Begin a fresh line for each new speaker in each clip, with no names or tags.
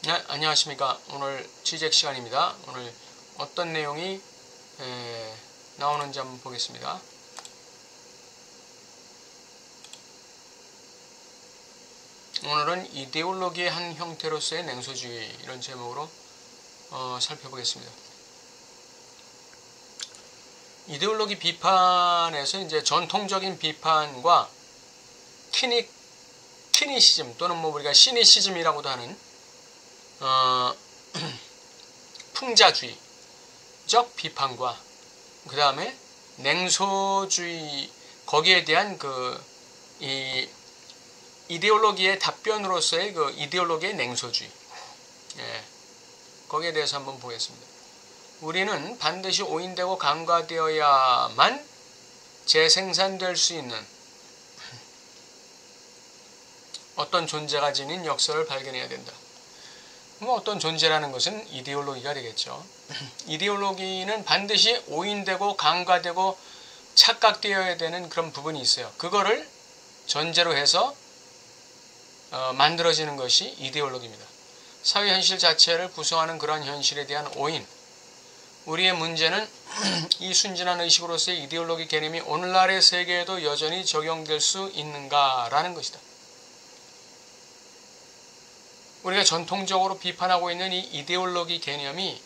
네, 안녕하십니까. 오늘 취재 시간입니다. 오늘 어떤 내용이 나오는지 한번 보겠습니다. 오늘은 이데올로기의 한 형태로서의 냉소주의, 이런 제목으로 살펴보겠습니다. 이데올로기 비판에서 이제 전통적인 비판과 키니시즘 또는 뭐 우리가 시니시즘이라고도 하는 풍자주의적 비판과 그 다음에 냉소주의, 거기에 대한 이 이데올로기의 답변으로서의 그 이데올로기의 냉소주의, 거기에 대해서 한번 보겠습니다. 우리는 반드시 오인되고 간과되어야만 재생산될 수 있는 어떤 존재가 지닌 역사를 발견해야 된다. 뭐 어떤 존재라는 것은 이데올로기가 되겠죠. 이데올로기는 반드시 오인되고 간과되고 착각되어야 되는 그런 부분이 있어요. 그거를 전제로 해서 만들어지는 것이 이데올로기입니다. 사회 현실 자체를 구성하는 그런 현실에 대한 오인. 우리의 문제는 이 순진한 의식으로서의 이데올로기 개념이 오늘날의 세계에도 여전히 적용될 수 있는가라는 것이다. 우리가 전통적으로 비판하고 있는 이 이데올로기 개념이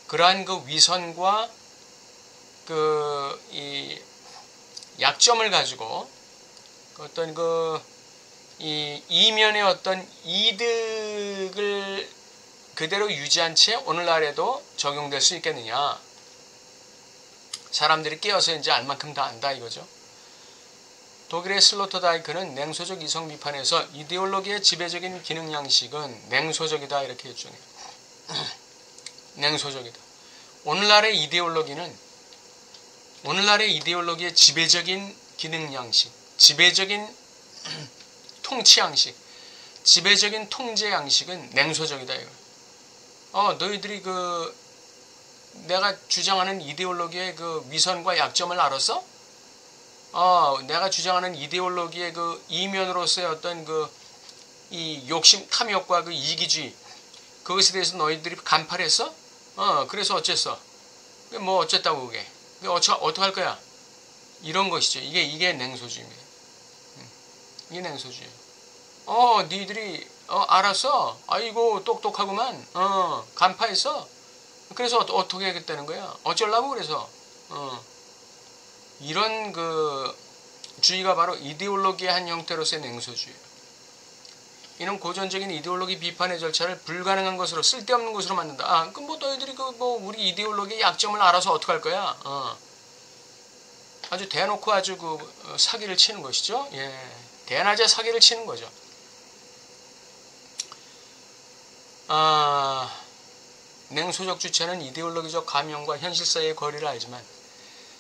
그러한 그 위선과 이 약점을 가지고 어떤 이 이면의 어떤 이득을 그대로 유지한 채 오늘날에도 적용될 수 있겠느냐. 사람들이 깨어서 이제 알 만큼 다 안다 이거죠. 독일의 슬로터다이크는 냉소적 이성 비판에서 이데올로기의 지배적인 기능 양식은 냉소적이다 이렇게 주장해요. 냉소적이다. 오늘날의 이데올로기의 지배적인 기능 양식, 지배적인 통치 양식, 지배적인 통제 양식은 냉소적이다 이거. 너희들이 내가 주장하는 이데올로기의 그 위선과 약점을 알았어? 내가 주장하는 이데올로기의 그 이면으로서의 어떤 이 욕심, 탐욕과 그 이기주의, 그것에 대해서 너희들이 간파했어? 그래서 어쨌어? 뭐 어쨌다고 그게? 어떡할 거야? 이런 것이죠. 이게 냉소주의입니다. 이게 냉소주의. 니들이 알았어? 아이고 똑똑하구만. 간파했어? 그래서 어떻게 하겠다는 거야? 어쩌려고 그래서? 이런 주의가 바로 이데올로기의 한 형태로서의 냉소주의예요. 이는 고전적인 이데올로기 비판의 절차를 불가능한 것으로, 쓸데없는 것으로 만든다. 그럼 뭐 너희들이 우리 이데올로기의 약점을 알아서 어떡할 거야? 아주 대놓고 아주 사기를 치는 것이죠. 대낮에 사기를 치는 거죠. 냉소적 주체는 이데올로기적 가면과 현실 사이의 거리를 알지만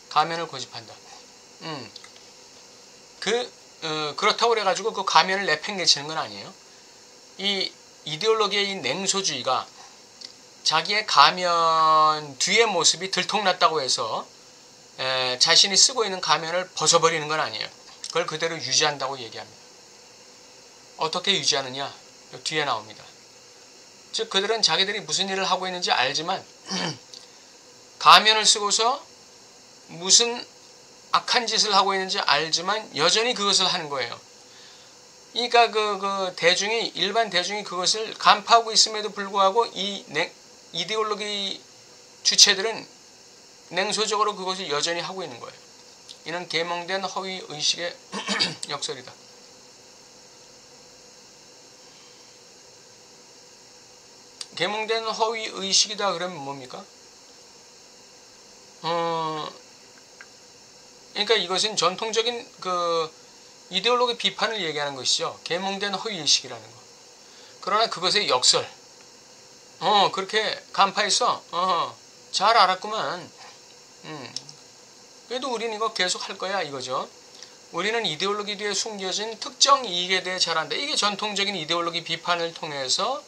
가면을 고집한다. 그렇다고 그래가지고 그 가면을 내팽개치는 건 아니에요. 이 이데올로기의 이 냉소주의가 자기의 가면 뒤의 모습이 들통났다고 해서 자신이 쓰고 있는 가면을 벗어버리는 건 아니에요. 그걸 그대로 유지한다고 얘기합니다. 어떻게 유지하느냐? 뒤에 나옵니다. 즉 그들은 자기들이 무슨 일을 하고 있는지 알지만 가면을 쓰고서 무슨 악한 짓을 하고 있는지 알지만 여전히 그것을 하는 거예요. 그러니까 일반 대중이 그것을 간파하고 있음에도 불구하고 이 이데올로기 주체들은 냉소적으로 그것을 여전히 하고 있는 거예요. 이는 계몽된 허위 의식의 역설이다. 계몽된 허위 의식이다 그러면 뭡니까? 그러니까 이것은 전통적인 이데올로기 비판을 얘기하는 것이죠. 계몽된 허위의식이라는 거. 그러나 그것의 역설. 그렇게 간파했어. 잘 알았구만. 그래도 우리는 이거 계속 할 거야 이거죠. 우리는 이데올로기 뒤에 숨겨진 특정 이익에 대해 잘 안다. 이게 전통적인 이데올로기 비판을 통해서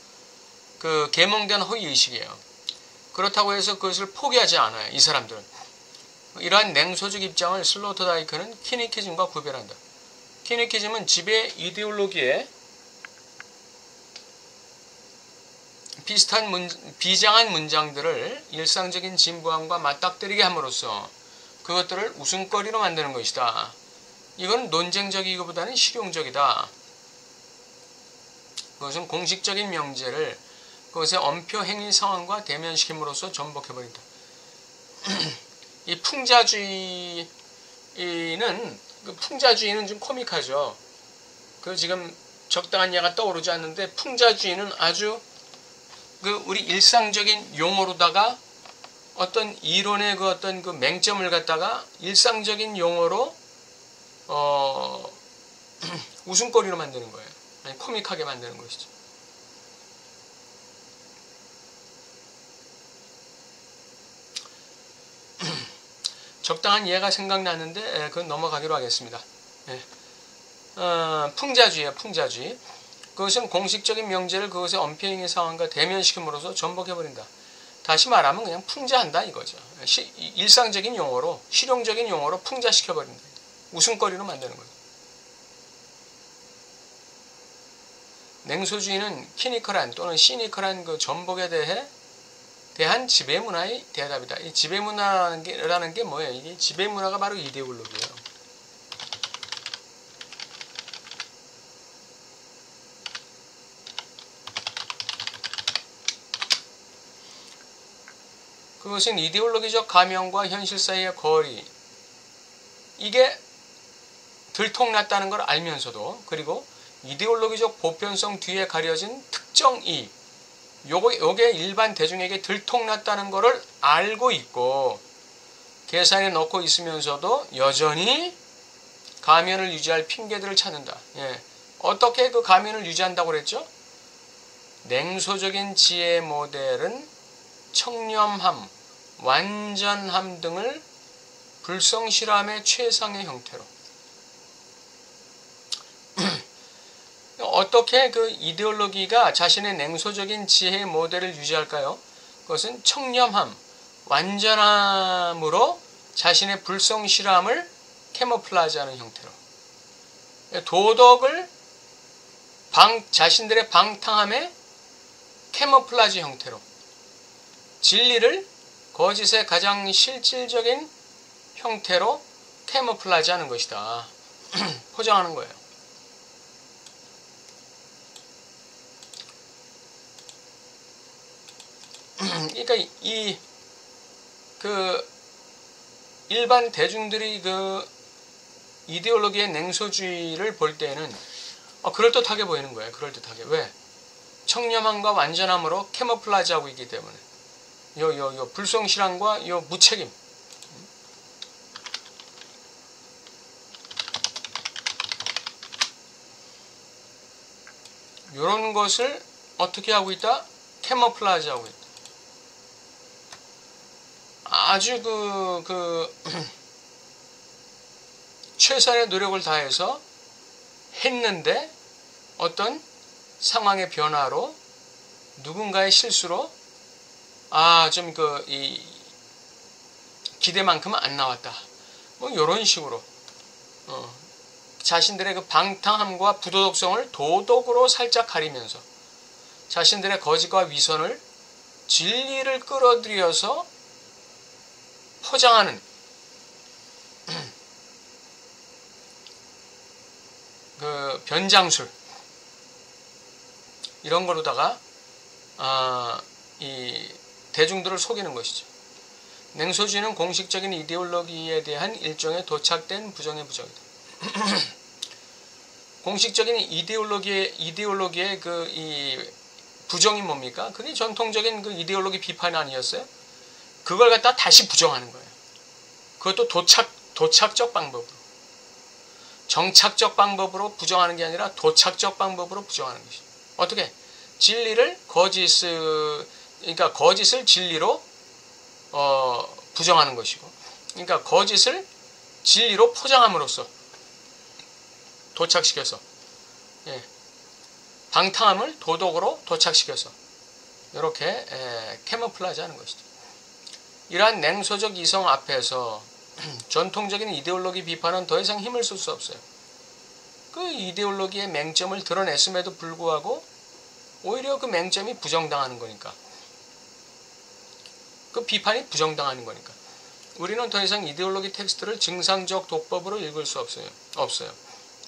계몽된 허위의식이에요. 그렇다고 해서 그것을 포기하지 않아요. 이 사람들은. 이러한 냉소적 입장을 슬로터다이크는 키니키즘과 구별한다. 키니키즘은 지배 이데올로기의 비슷한 비장한 문장들을 일상적인 진부함과 맞닥뜨리게 함으로써 그것들을 웃음거리로 만드는 것이다. 이건 논쟁적이기보다는 실용적이다. 그것은 공식적인 명제를 그것의 엄표 행위 상황과 대면시킴으로써 전복해버린다. 이 풍자주의는 좀 코믹하죠. 그 지금 적당한 예가 떠오르지 않는데, 풍자주의는 아주 우리 일상적인 용어로다가 어떤 이론의 어떤 맹점을 갖다가 일상적인 용어로 웃음거리로 만드는 거예요. 아니, 코믹하게 만드는 것이죠. 적당한 예가 생각나는데 그건 넘어가기로 하겠습니다. 풍자주의예요. 풍자주의. 그것은 공식적인 명제를 그것의 엄표행위 상황과 대면시킴으로써 전복해버린다. 다시 말하면 그냥 풍자한다 이거죠. 일상적인 용어로, 실용적인 용어로 풍자시켜버린다. 웃음거리로 만드는 거예요. 냉소주의는 키니컬한 또는 시니컬한 그 전복에 대한 지배문화의 대답이다. 이 지배문화라는 게 뭐예요? 이게 지배문화가 바로 이데올로기예요. 그것은 이데올로기적 가명과 현실 사이의 거리, 이게 들통났다는 걸 알면서도, 그리고 이데올로기적 보편성 뒤에 가려진 특정 이익, 요게 일반 대중에게 들통났다는 것을 알고 있고 계산에 넣고 있으면서도 여전히 가면을 유지할 핑계들을 찾는다. 어떻게 그 가면을 유지한다고 그랬죠? 냉소적인 지혜 모델은 청렴함, 완전함 등을 불성실함의 최상의 형태로. 어떻게 그 이데올로기가 자신의 냉소적인 지혜의 모델을 유지할까요? 그것은 청렴함, 완전함으로 자신의 불성실함을 캐모플라지하는 형태로. 도덕을 자신들의 방탕함의 캐모플라지 형태로. 진리를 거짓의 가장 실질적인 형태로 캐모플라지하는 것이다. 포장하는 거예요. 그러니까 일반 대중들이 이데올로기의 냉소주의를 볼 때는 그럴듯하게 보이는 거예요. 그럴듯하게. 왜? 청렴함과 완전함으로 캐모플라지하고 있기 때문에. 요 불성실함과 요 무책임. 요런 것을 어떻게 하고 있다? 캐모플라지하고 있다. 아주 최선의 노력을 다해서 했는데 어떤 상황의 변화로, 누군가의 실수로 좀 이 기대만큼은 안 나왔다. 뭐 이런 식으로 자신들의 그 방탕함과 부도덕성을 도덕으로 살짝 가리면서 자신들의 거짓과 위선을 진리를 끌어들여서 포장하는 그 변장술, 이런 거로다가 이 대중들을 속이는 것이죠. 냉소주의는 공식적인 이데올로기에 대한 일종의 도착된 부정의 부정이다. 공식적인 이데올로기의 이 부정이 뭡니까? 그게 전통적인 그 이데올로기 비판 아니었어요? 그걸 갖다 다시 부정하는 거예요. 그것도 도착적 방법으로. 정착적 방법으로 부정하는 게 아니라 도착적 방법으로 부정하는 것이죠. 어떻게? 진리를 그러니까 거짓을 진리로 부정하는 것이고, 그러니까 거짓을 진리로 포장함으로써 도착시켜서, 방탕함을 도덕으로 도착시켜서 이렇게 캐모플라지 하는 것이죠. 이러한 냉소적 이성 앞에서 전통적인 이데올로기 비판은 더 이상 힘을 쓸 수 없어요. 그 이데올로기의 맹점을 드러냈음에도 불구하고 오히려 그 맹점이 부정당하는 거니까. 그 비판이 부정당하는 거니까. 우리는 더 이상 이데올로기 텍스트를 증상적 도법으로 읽을 수 없어요.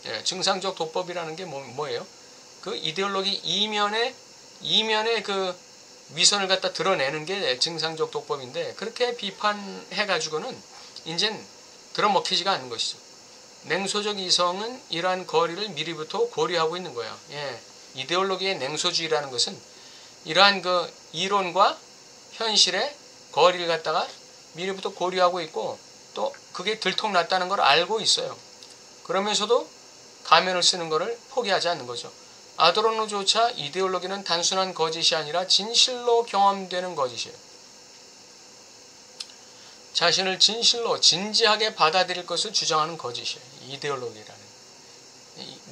예, 증상적 도법이라는 게 뭐예요? 그 이데올로기 이면에 그 위선을 갖다 드러내는 게 증상적 도법인데, 그렇게 비판해가지고는 이젠 들어먹히지가 않는 것이죠. 냉소적 이성은 이러한 거리를 미리부터 고려하고 있는 거예요. 예, 이데올로기의 냉소주의라는 것은 이러한 그 이론과 현실의 거리를 갖다가 미리부터 고려하고 있고, 또 그게 들통났다는 걸 알고 있어요. 그러면서도 가면을 쓰는 것을 포기하지 않는 거죠. 아도르노조차 이데올로기는 단순한 거짓이 아니라 진실로 경험되는 거짓이에요. 자신을 진실로 진지하게 받아들일 것을 주장하는 거짓이에요. 이데올로기라는,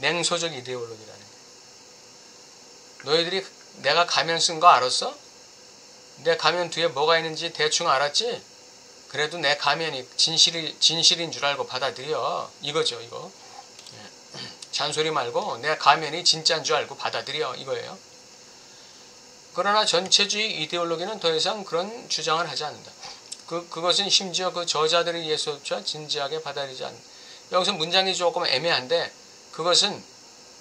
냉소적 이데올로기라는. 너희들이 내가 가면 쓴 거 알았어? 내 가면 뒤에 뭐가 있는지 대충 알았지? 그래도 내 가면이 진실인 줄 알고 받아들여. 이거죠, 이거. 잔소리 말고 내 가면이 진짜인 줄 알고 받아들여. 이거예요. 그러나 전체주의 이데올로기는 더 이상 그런 주장을 하지 않는다. 그것은 심지어 그 저자들에 의해서조차 진지하게 받아들이지 않는다. 여기서 문장이 조금 애매한데, 그것은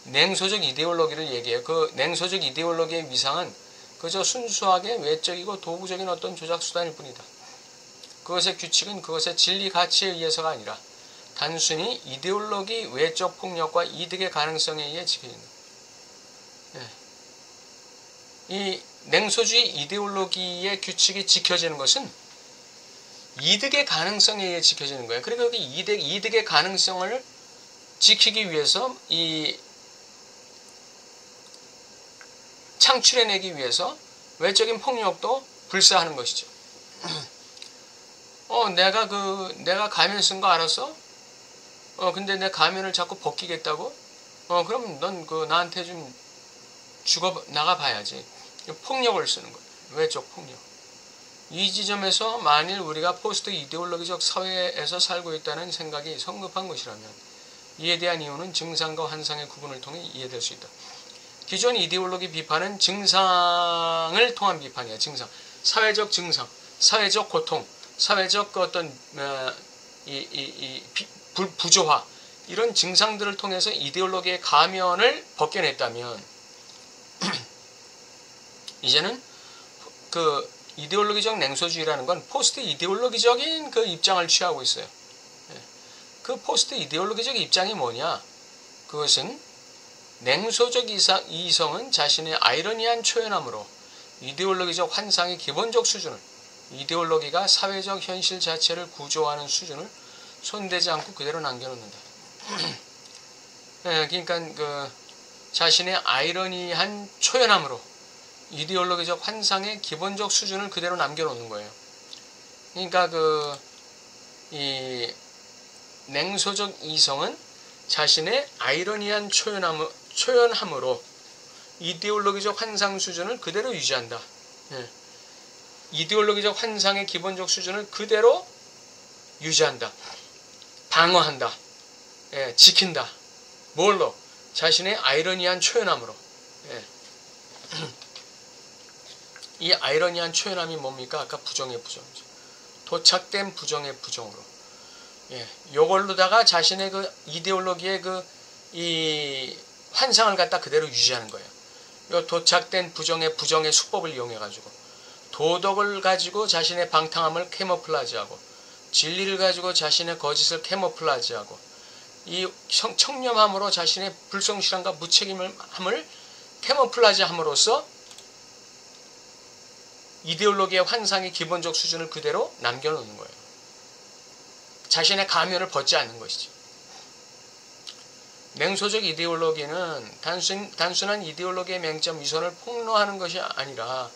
냉소적 이데올로기를 얘기해요. 그 냉소적 이데올로기의 위상은 그저 순수하게 외적이고 도구적인 어떤 조작 수단일 뿐이다. 그것의 규칙은 그것의 진리 가치에 의해서가 아니라 단순히 이데올로기 외적 폭력과 이득의 가능성에 의해 지켜진다. 이 냉소주의 이데올로기의 규칙이 지켜지는 것은 이득의 가능성에 의해 지켜지는 거예요. 그러니까 그 이득의 가능성을 지키기 위해서 창출해내기 위해서 외적인 폭력도 불사하는 것이죠. 내가 가면 쓴 거 알았어? 근데 내 가면을 자꾸 벗기겠다고? 그럼 넌 나한테 좀 나가 봐야지. 폭력을 쓰는 거예요. 외적 폭력. 이 지점에서 만일 우리가 포스트 이데올로기적 사회에서 살고 있다는 생각이 성급한 것이라면 이에 대한 이유는 증상과 환상의 구분을 통해 이해될 수 있다. 기존 이데올로기 비판은 증상을 통한 비판이에요. 증상. 사회적 증상, 사회적 고통, 사회적 어떤 부조화, 이런 증상들을 통해서 이데올로기의 가면을 벗겨냈다면 이제는 그 이데올로기적 냉소주의라는 건 포스트 이데올로기적인 그 입장을 취하고 있어요. 그 포스트 이데올로기적 입장이 뭐냐? 그것은 냉소적 이성은 자신의 아이러니한 초연함으로 이데올로기적 환상의 기본적 수준을, 이데올로기가 사회적 현실 자체를 구조하는 수준을 손대지 않고 그대로 남겨놓는다. 그러니까 그 자신의 아이러니한 초연함으로 이데올로기적 환상의 기본적 수준을 그대로 남겨놓는 거예요. 그러니까 이 냉소적 이성은 자신의 아이러니한 초연함으로 이데올로기적 환상 수준을 그대로 유지한다. 이데올로기적 환상의 기본적 수준을 그대로 유지한다. 방어한다. 지킨다. 뭘로? 자신의 아이러니한 초연함으로. 이 아이러니한 초연함이 뭡니까? 아까 부정의 부정이죠. 도착된 부정의 부정으로. 요걸로다가 자신의 그 이데올로기의 이 환상을 갖다 그대로 유지하는 거예요. 요 도착된 부정의 수법을 이용해가지고 도덕을 가지고 자신의 방탕함을 캐모플라지하고 진리를 가지고 자신의 거짓을 캐모플라지하고 이 청렴함으로 자신의 불성실함과 무책임함을 캐모플라지함으로써 이데올로기의 환상의 기본적 수준을 그대로 남겨놓는 거예요. 자신의 가면을 벗지 않는 것이죠. 냉소적 이데올로기는 단순한 이데올로기의 맹점 위선을 폭로하는 것이 아니라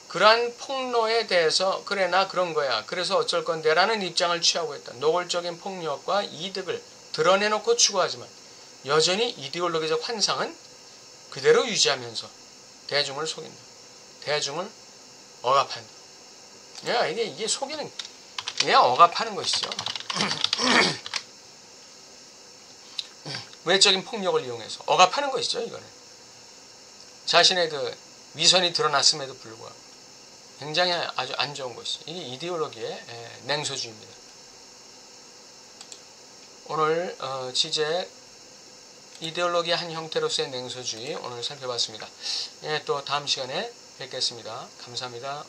그러한 폭로에 대해서 그래 나 그런 거야 그래서 어쩔 건데 라는 입장을 취하고 있다. 노골적인 폭력과 이득을 드러내놓고 추구하지만 여전히 이데올로기적 환상은 그대로 유지하면서 대중을 속인다. 대중을 억압한다. 이게 속이는, 그냥 억압하는 것이죠. 외적인 폭력을 이용해서 억압하는 것이죠. 이거는 자신의 그 위선이 드러났음에도 불구하고 굉장히 아주 안 좋은 것이 이게 이데올로기의 냉소주의입니다. 오늘 취재 이데올로기의 한 형태로서의 냉소주의 오늘 살펴봤습니다. 또 다음 시간에 뵙겠습니다. 감사합니다.